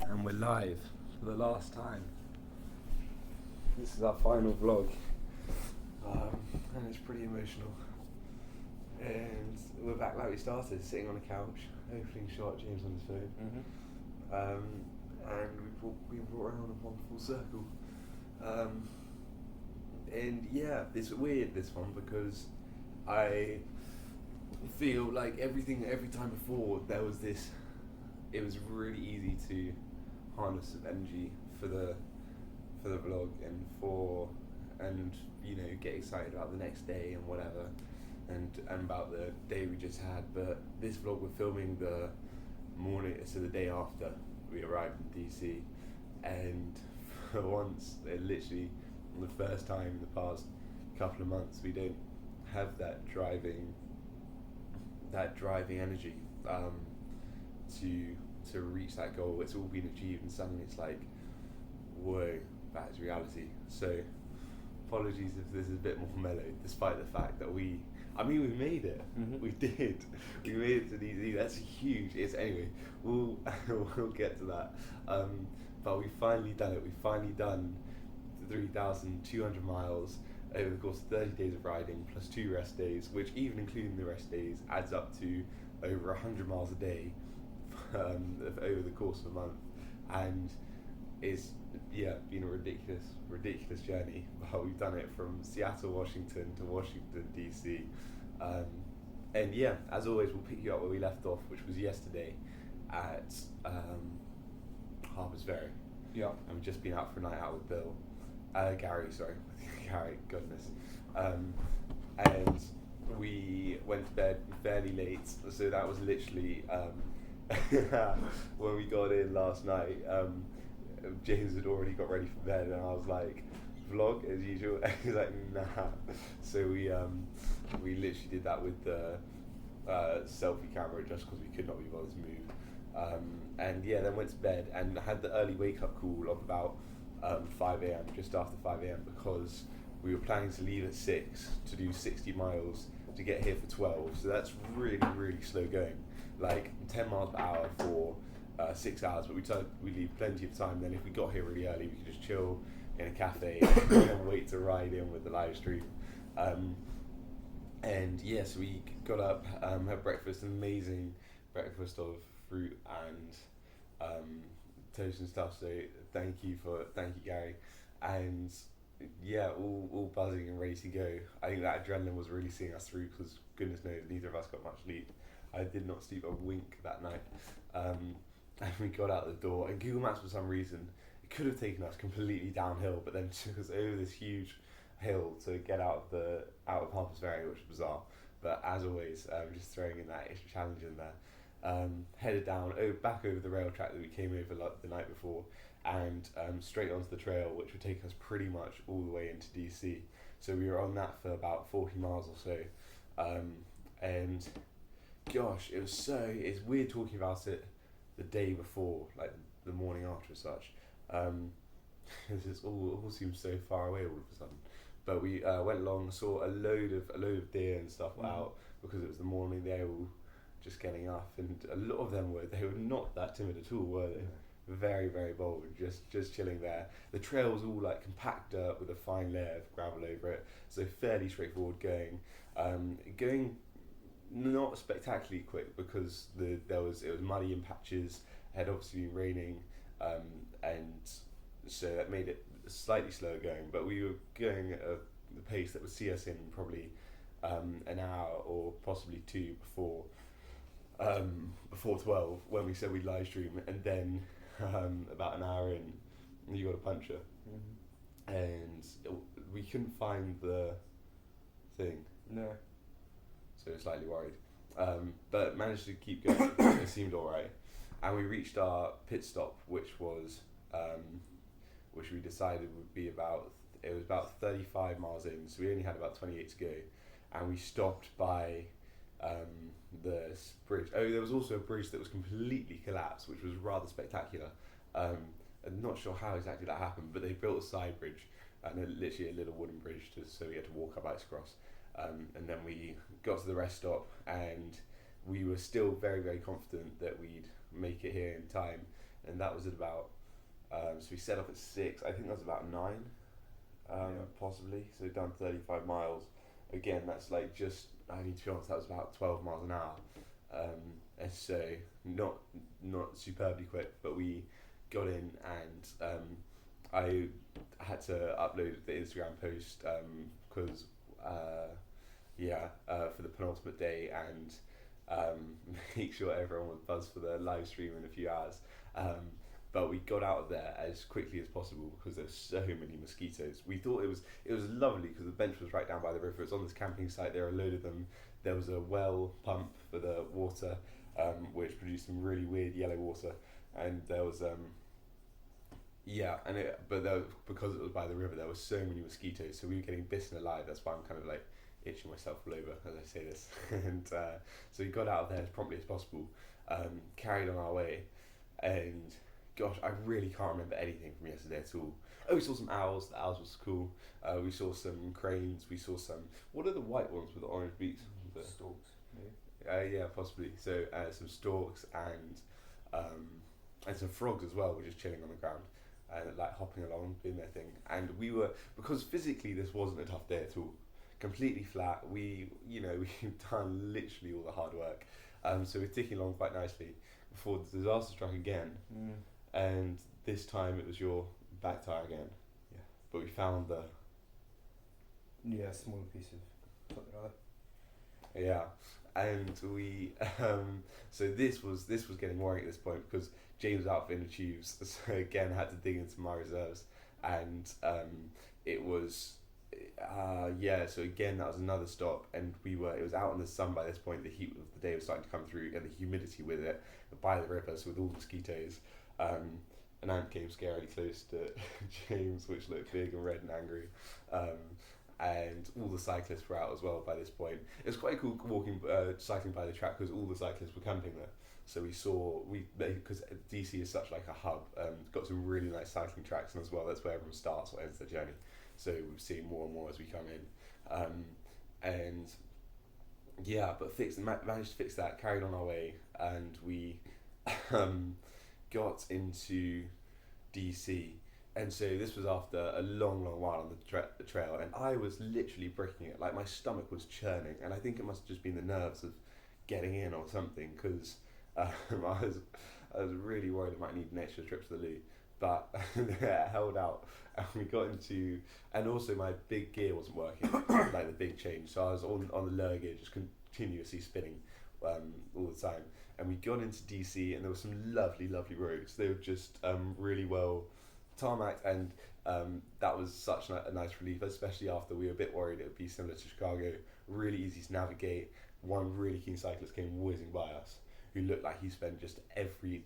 And we're live for the last time. This is our final vlog, and it's pretty emotional. And we're back like we started, sitting on a couch, opening shot, James on his phone. And we brought around a wonderful circle. And yeah, it's weird, this one, because I feel like every time before there was this, it was really easy to harness of energy for the vlog and get excited about the next day and whatever and about the day we just had. But this vlog we're filming the morning, so the day after we arrived in DC, and for once, literally the first time in the past couple of months, we don't have that driving energy to reach that goal. It's all been achieved, and suddenly it's like, whoa, that is reality. So apologies if this is a bit more mellow, despite the fact that we made it. We did. We made it to DC. That's huge. Anyway, we'll get to that. But we finally done it. We finally done 3,200 miles over the course of 30 days of riding, plus 2 rest days, which, even including the rest days, adds up to over 100 miles a day over the course of a month. And it's been a ridiculous journey. But we've done it from Seattle, Washington to Washington DC, and yeah, as always, we'll pick you up where we left off, which was yesterday at Harper's Ferry. Yeah. And we've just been out for a night out with Gary, goodness. And we went to bed fairly late, so that was literally when we got in last night. James had already got ready for bed, and I was like, vlog as usual. He's like, nah. So we literally did that with the selfie camera, just because we could not be bothered to move. And yeah, then went to bed and had the early wake up call of about 5 a.m, just after 5 a.m, because we were planning to leave at 6 to do 60 miles to get here for 12. So that's really, really slow going, like 10 miles per hour for 6 hours. But we leave plenty of time. Then if we got here really early, we could just chill in a cafe and wait to ride in with the live stream. And yes, we got up, had breakfast, an amazing breakfast of fruit and toast and stuff. So thank you, Gary. And yeah, all buzzing and ready to go. I think that adrenaline was really seeing us through, because goodness knows neither of us got much sleep. I did not sleep a wink that night. And we got out the door, and Google Maps, for some reason, it could have taken us completely downhill, but then took us over this huge hill to get out of Harper's Ferry, which was bizarre. But as always, just throwing in that extra challenge in there. Headed down, back over the rail track that we came over the night before, and straight onto the trail, which would take us pretty much all the way into DC. So we were on that for about 40 miles or so. And gosh, it's weird talking about it the day before, like the morning after as such. It all seems so far away all of a sudden. But we went along, saw a load of deer and stuff out, because it was the morning. They were all just getting up, and a lot of them were not that timid at all, were they? Very, very bold, just chilling there. The trail was all like compact dirt with a fine layer of gravel over it, so fairly straightforward going. Going not spectacularly quick, because it was muddy in patches. It had obviously been raining, and so that made it slightly slower going. But we were going at the pace that would see us in probably an hour or possibly 2 before 12, when we said we'd live stream. And then about an hour in, you got a puncture, and we couldn't find the thing. No. So slightly worried, but managed to keep going. It seemed alright, and we reached our pit stop, which we decided would be about 35 miles in, so we only had about 28 to go, and we stopped by this bridge. Oh, there was also a bridge that was completely collapsed, which was rather spectacular. I'm not sure how exactly that happened, but they built a side bridge, and literally a little wooden bridge, so we had to walk our bikes across. And then we got to the rest stop, and we were still very, very confident that we'd make it here in time. and that was at about. So we set off at 6. I think that was about 9, possibly. So done 35 miles. Again, that's like just. I need to be honest. That was about 12 miles an hour. And so not superbly quick, but we got in, and I had to upload the Instagram post because for the penultimate day, and make sure everyone was buzzed for the live stream in a few hours. But we got out of there as quickly as possible because there were so many mosquitoes. We thought it was lovely because the bench was right down by the river. It's on this camping site. There are a load of them. There was a well pump for the water, which produced some really weird yellow water, and there was because it was by the river, there were so many mosquitoes. So we were getting bitten alive. That's why I'm kind of like itching myself all over as I say this. And so we got out of there as promptly as possible. Carried on our way, and gosh, I really can't remember anything from yesterday at all. Oh, we saw some owls. The owls was cool. We saw some cranes. We saw some. What are the white ones with the orange beaks? The storks, maybe. Yeah, possibly. So some storks and some frogs as well, were just chilling on the ground, like hopping along, doing their thing. And we were, because physically this wasn't a tough day at all. Completely flat. We've done literally all the hard work. So we're ticking along quite nicely before the disaster struck again. And this time it was your back tire again. Yeah. But we found the. Yeah, smaller piece of something like that. Yeah, and we. So this was getting worrying at this point because James was out for inner tubes, so again had to dig into my reserves, and it was. So again that was another stop, and it was out in the sun by this point. The heat of the day was starting to come through, and the humidity with it by the river, so with all the mosquitoes. An ant came scarily close to James, which looked big and red and angry, and all the cyclists were out as well by this point. It was quite cool cycling by the track because all the cyclists were camping there. So because DC is such like a hub, got some really nice cycling tracks, and as well that's where everyone starts or ends their journey. So we've seen more and more as we come in, but managed to fix that. Carried on our way, and we got into DC, and so this was after a long while on the trail, and I was literally bricking it. Like my stomach was churning, and I think it must have just been the nerves of getting in or something, because I was really worried I might need an extra trip to the loo. But it held out, and we got into, and also my big gear wasn't working, like the big change. So I was on the lower gear, just continuously spinning all the time. And we got into DC, and there were some lovely roads. They were just really well tarmacked, and that was such a nice relief, especially after we were a bit worried it would be similar to Chicago. Really easy to navigate. One really keen cyclist came whizzing by us, who looked like he spent just every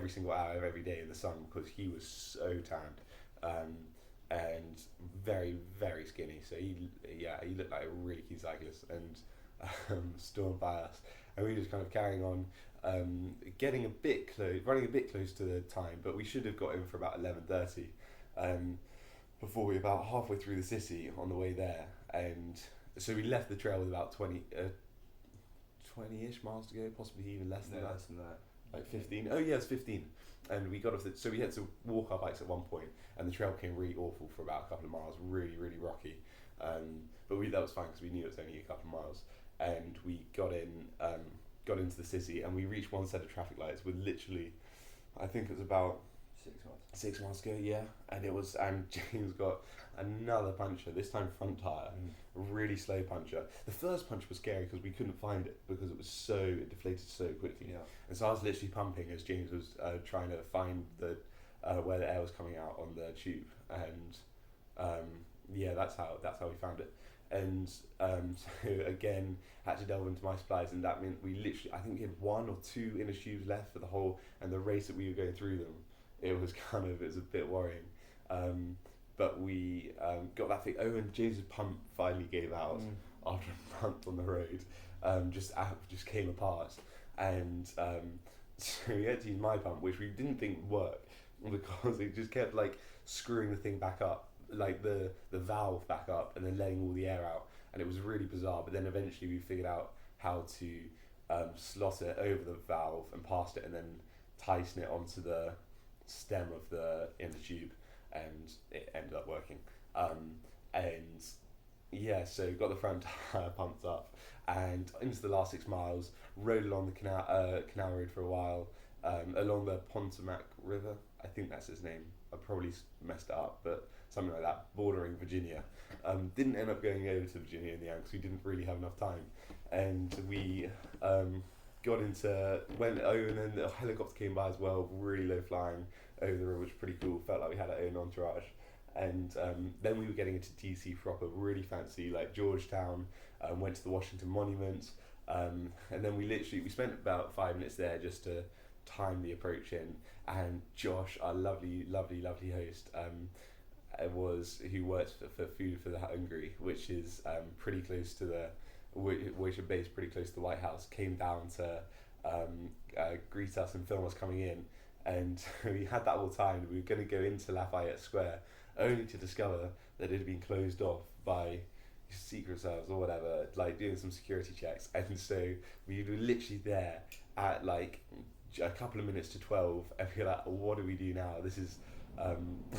single hour of every day in the sun, because he was so tanned and very, very skinny. So he looked like a really keen cyclist, and stormed by us. And we were just kind of carrying on, running a bit close to the time, but we should have got in for about 11:30 before we were about halfway through the city on the way there. And so we left the trail with about 20-ish miles to go, possibly even less than that. Like 15. Oh yeah, it's 15. And we got off so we had to walk our bikes at one point, and the trail became really awful for about a couple of miles, really rocky. But that was fine because we knew it was only a couple of miles, and we got into the city, and we reached one set of traffic lights with literally, I think it was about 6 miles to go, yeah. And James got another puncture, this time front tyre, a really slow puncture. The first punch was scary because we couldn't find it because it deflated so quickly. Yeah. And so I was literally pumping as James was trying to find the where the air was coming out on the tube, and that's how we found it. And so again, had to delve into my supplies, and that meant I think we had 1 or 2 inner tubes left for the whole, and the race that we were going through them, it was a bit worrying. But we got that thing. Oh, and James's pump finally gave out after a month on the road. Just came apart, and so we had to use my pump, which we didn't think would work because it just kept like screwing the thing back up, like the valve back up, and then letting all the air out, and it was really bizarre. But then eventually we figured out how to slot it over the valve and past it, and then tighten it onto the stem of the inner tube, and it ended up working. And yeah, so got the front tire pumped up, and into the last 6 miles, rode along the canal road for a while, along the Potomac River. I think that's its name. I probably messed it up, but something like that, bordering Virginia. Didn't end up going over to Virginia in the end because we didn't really have enough time, and we went over, and then the helicopter came by as well, really low flying over the river, which was pretty cool. Felt like we had our own entourage. And then we were getting into DC proper, really fancy, like Georgetown. Went to the Washington Monument, and then we spent about 5 minutes there just to time the approach in. And Josh, our lovely host, who works for Food for the Hungry, which is pretty close to which are based pretty close to the White House, came down to greet us and film us coming in. And we had that all timed. We were going to go into Lafayette Square, only to discover that it had been closed off by Secret Service or whatever, like doing some security checks. And so we were literally there at like a couple of minutes to 12, and we were like, what do we do now? This is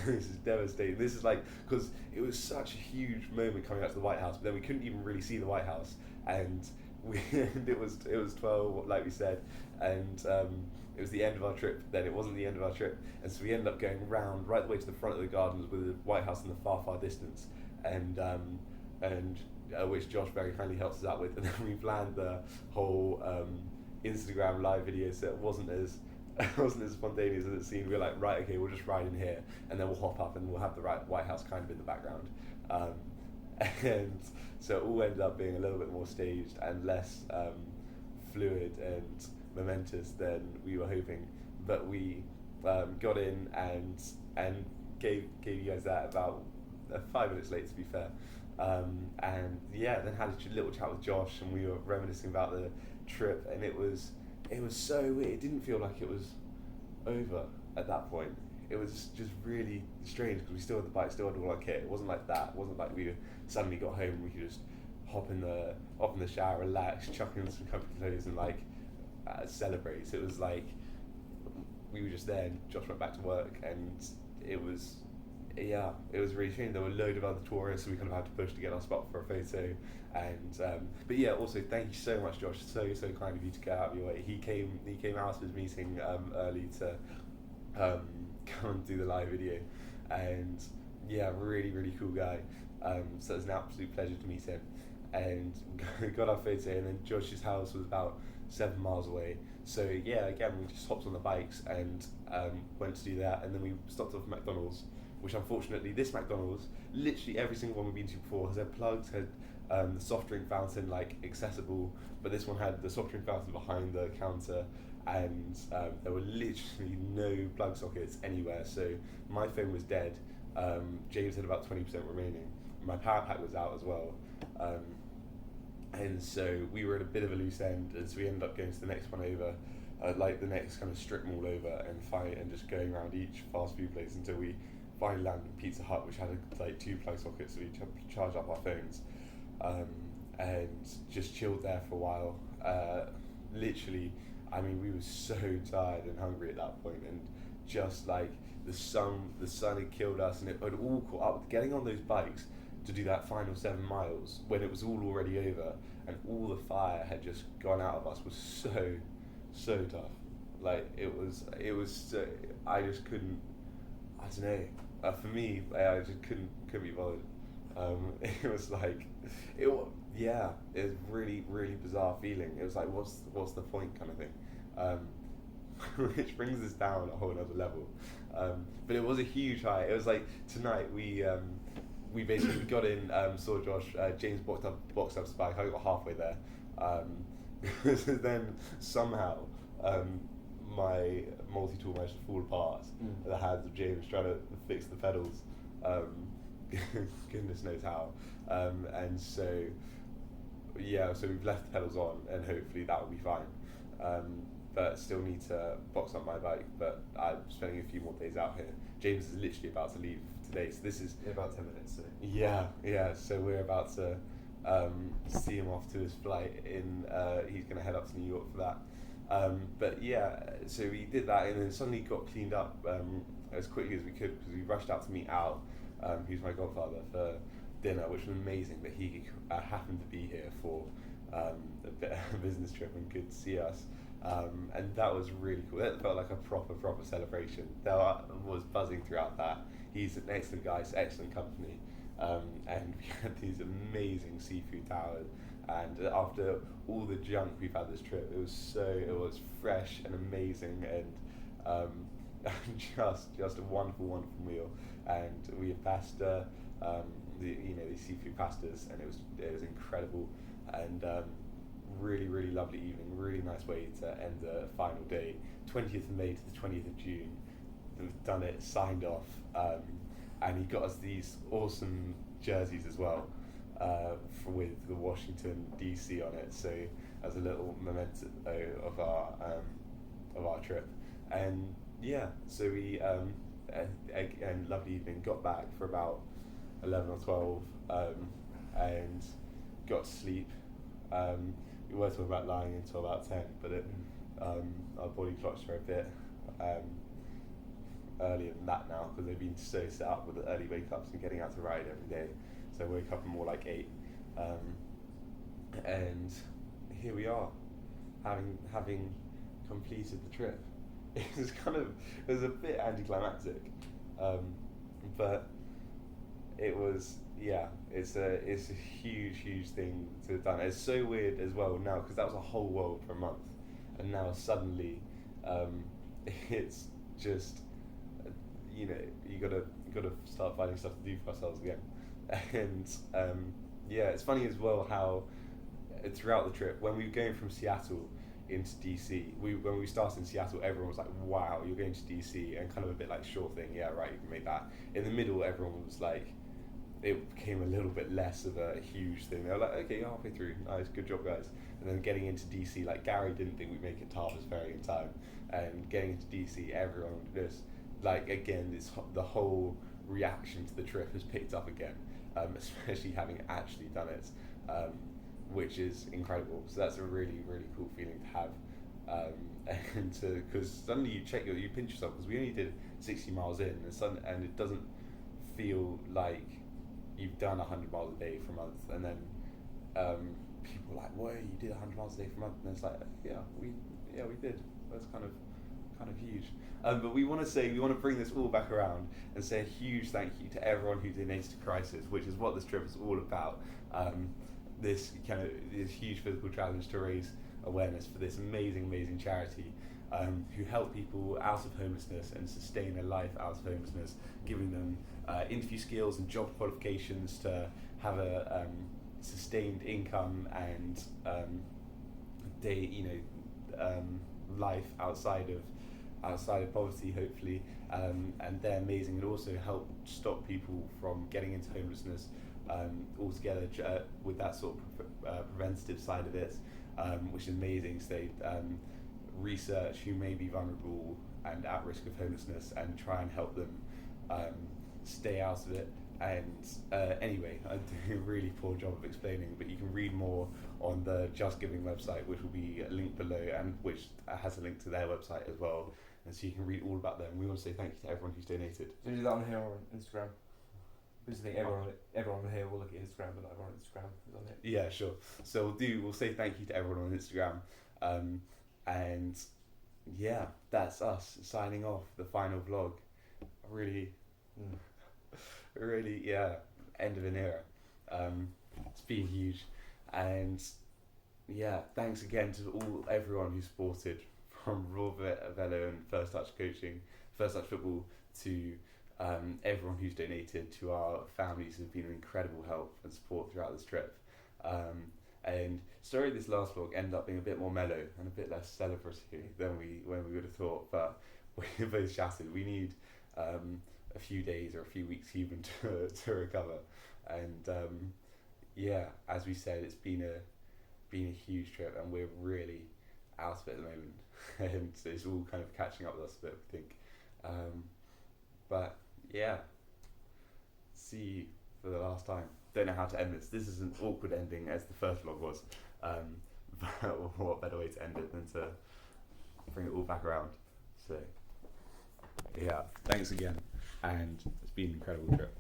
this is devastating. This is like, because it was such a huge moment coming out to the White House, but then we couldn't even really see the White House, and it was 12, like we said, and it was the end of our trip. Then it wasn't the end of our trip, and so we ended up going round right the way to the front of the gardens with the White House in the far distance, and which Josh very kindly helped us out with, and then we planned the whole Instagram live video, so it wasn't as spontaneous as it seemed. We were like, right, okay, we'll just ride in here, and then we'll hop up, and we'll have the White House kind of in the background, and so it all ended up being a little bit more staged and less fluid and momentous than we were hoping. But we got in and gave you guys that about 5 minutes late, to be fair. And yeah, then had a little chat with Josh, and we were reminiscing about the trip, and it was so weird. It didn't feel like it was over at that point. It was just really strange because we still had the bike, still had all our kit. It wasn't like that. It wasn't like we suddenly got home and we could just hop in the shower, relax, chuck in some comfy clothes, and like celebrate. So it was like we were just there, and Josh went back to work, and it was really strange. There were a load of other tourists, so we kind of had to push to get our spot for a photo. And but yeah, also thank you so much, Josh. So kind of you to get out of your way. He came out of his meeting early to come and do the live video, and yeah, really cool guy. So it was an absolute pleasure to meet him, and got our photo. And then Josh's house was about 7 miles away. So yeah, again, we just hopped on the bikes and went to do that. And then we stopped off at McDonald's, which unfortunately, this McDonald's, literally every single one we've been to before has had plugs, had the soft drink fountain like accessible, but this one had the soft drink fountain behind the counter, and there were literally no plug sockets anywhere. So my phone was dead. James had about 20% remaining. My power pack was out as well. And so we were at a bit of a loose end, and so we ended up going to the next one over, like the next kind of strip mall over, and just going around each fast food place until we finally landed at Pizza Hut, which had like 2 plug sockets, so we charged up our phones, and just chilled there for a while. Literally, I mean, we were so tired and hungry at that point, and just like the sun had killed us, and it had all caught up. Getting on those bikes to do that final 7 miles when it was all already over and all the fire had just gone out of us was so tough. Like it was so, I just couldn't, I don't know, for me I just couldn't be bothered. It was like it was really bizarre feeling. It was like what's the point kind of thing, which brings us down a whole other level. But it was a huge high. It was like tonight we basically got in, saw Josh, James boxed up his bike. I got halfway there. Then somehow my multi-tool managed to fall apart at the hands of James trying to fix the pedals. Goodness knows how. And so so we've left the pedals on, and hopefully that will be fine. But still need to box up my bike. But I'm spending a few more days out here. James is literally about to leave today, so this is in about 10 minutes. So. Yeah. So we're about to see him off to his flight. He's going to head up to New York for that. But yeah, so we did that, and then suddenly got cleaned up as quickly as we could because we rushed out to meet Al, who's my godfather, for dinner, which was amazing that he happened to be here for a bit of a business trip and could see us. And that was really cool. It felt like a proper celebration. There was buzzing throughout that. He's an excellent guy, it's excellent company. And we had these amazing seafood towers. And after all the junk we've had this trip, it was fresh and amazing, and just a wonderful meal. And we had pasta, these seafood pastas, and it was incredible, and really lovely evening. Really nice way to end the final day, 20th of May to the 20th of June. We've done it, signed off, and he got us these awesome jerseys as well, with the Washington DC on it. So as a little memento of our trip, and yeah, so we again, lovely evening. Got back for about 11 or 12, and got to sleep. We were talking about lying until about 10, but our body clocks are a bit earlier than that now because they've been so set up with the early wake ups and getting out to ride every day. So I woke up at more like 8, and here we are, having completed the trip. It was a bit anticlimactic, but it was, yeah. It's a huge thing to have done. It's so weird as well now because that was a whole world for a month, and now suddenly, it's just, you gotta start finding stuff to do for ourselves again. And yeah, it's funny as well how throughout the trip, when we were going from Seattle into DC, when we started in Seattle, everyone was like, wow, you're going to DC, and kind of a bit like, sure thing, yeah, right, you can make that. In the middle, everyone was like, it became a little bit less of a huge thing. They were like, okay, halfway through, nice, good job, guys. And then getting into DC, like Gary didn't think we'd make it to Harvest Ferry in time, and getting into DC, everyone just, like, again, the whole reaction to the trip has picked up again, especially having actually done it, which is incredible. So that's a really cool feeling to have, and because suddenly you pinch yourself, because we only did 60 miles in, and it doesn't feel like you've done 100 miles a day for a month, and then people are like, whoa, you did 100 miles a day for a month, and it's like, yeah, we did. That's kind of huge. But we want to bring this all back around and say a huge thank you to everyone who donates to Crisis, which is what this trip is all about. This huge physical challenge to raise awareness for this amazing charity, who help people out of homelessness and sustain a life out of homelessness, giving them interview skills and job qualifications to have a sustained income and life outside of poverty, hopefully, and they're amazing, and also help stop people from getting into homelessness altogether, with that sort of preventative side of it, which is amazing. So they research who may be vulnerable and at risk of homelessness and try and help them stay out of it. And anyway, I do a really poor job of explaining, but you can read more on the Just Giving website, which will be linked below, and which has a link to their website as well, and so you can read all about them. We want to say thank you to everyone who's donated. Do you do that on here or on Instagram? Because I think everyone here will look at Instagram, but not everyone on Instagram is on it. Yeah, sure. So we'll say thank you to everyone on Instagram, and yeah, that's us signing off the final vlog. Really, yeah, end of an era. It's been huge, and yeah, thanks again to everyone who supported, from Raw Velo and First Touch Coaching, First Touch Football, to everyone who's donated, to our families who've been an incredible help and support throughout this trip. And sorry this last vlog ended up being a bit more mellow and a bit less celebratory than we would have thought, but we're both shattered. We need a few days or a few weeks even to recover. And yeah, as we said, it's been a huge trip, and we're really out of it at the moment. And so it's all kind of catching up with us a bit, I think. But yeah, see you for the last time. Don't know how to end this. This is an awkward ending, as the first vlog was. But what better way to end it than to bring it all back around. So, yeah, thanks again, and it's been an incredible trip.